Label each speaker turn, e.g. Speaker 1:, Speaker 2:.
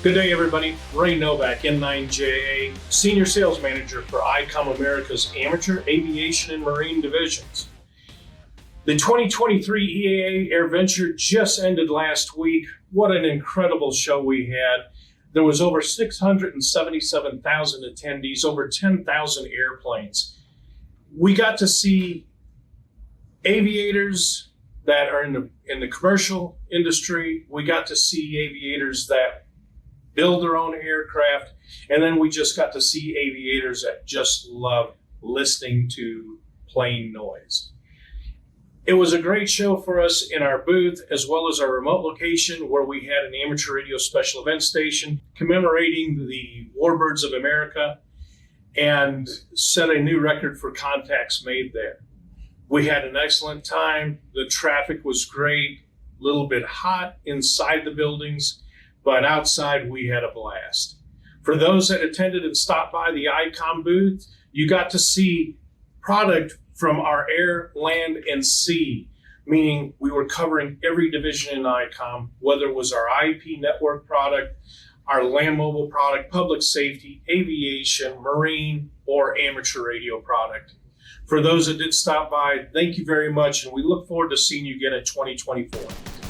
Speaker 1: Good day, everybody. Ray Novak, N9JA, Senior Sales Manager for ICOM America's Amateur Aviation and Marine Divisions. The 2023 EAA AirVenture just ended last week. What an incredible show we had. There was over 677,000 attendees, over 10,000 airplanes. We got to see aviators that are in the commercial industry. We got to see aviators that build their own aircraft. And then we just got to see aviators that just love listening to plane noise. It was a great show for us in our booth, as well as our remote location where we had an amateur radio special event station commemorating the Warbirds of America and set a new record for contacts made there. We had an excellent time. The traffic was great, a little bit hot inside the buildings, but outside we had a blast. For those that attended and stopped by the ICOM booth, you got to see product from our air, land, and sea, meaning we were covering every division in ICOM, whether it was our IP network product, our land mobile product, public safety, aviation, marine, or amateur radio product. For those that did stop by, thank you very much, and we look forward to seeing you again in 2024.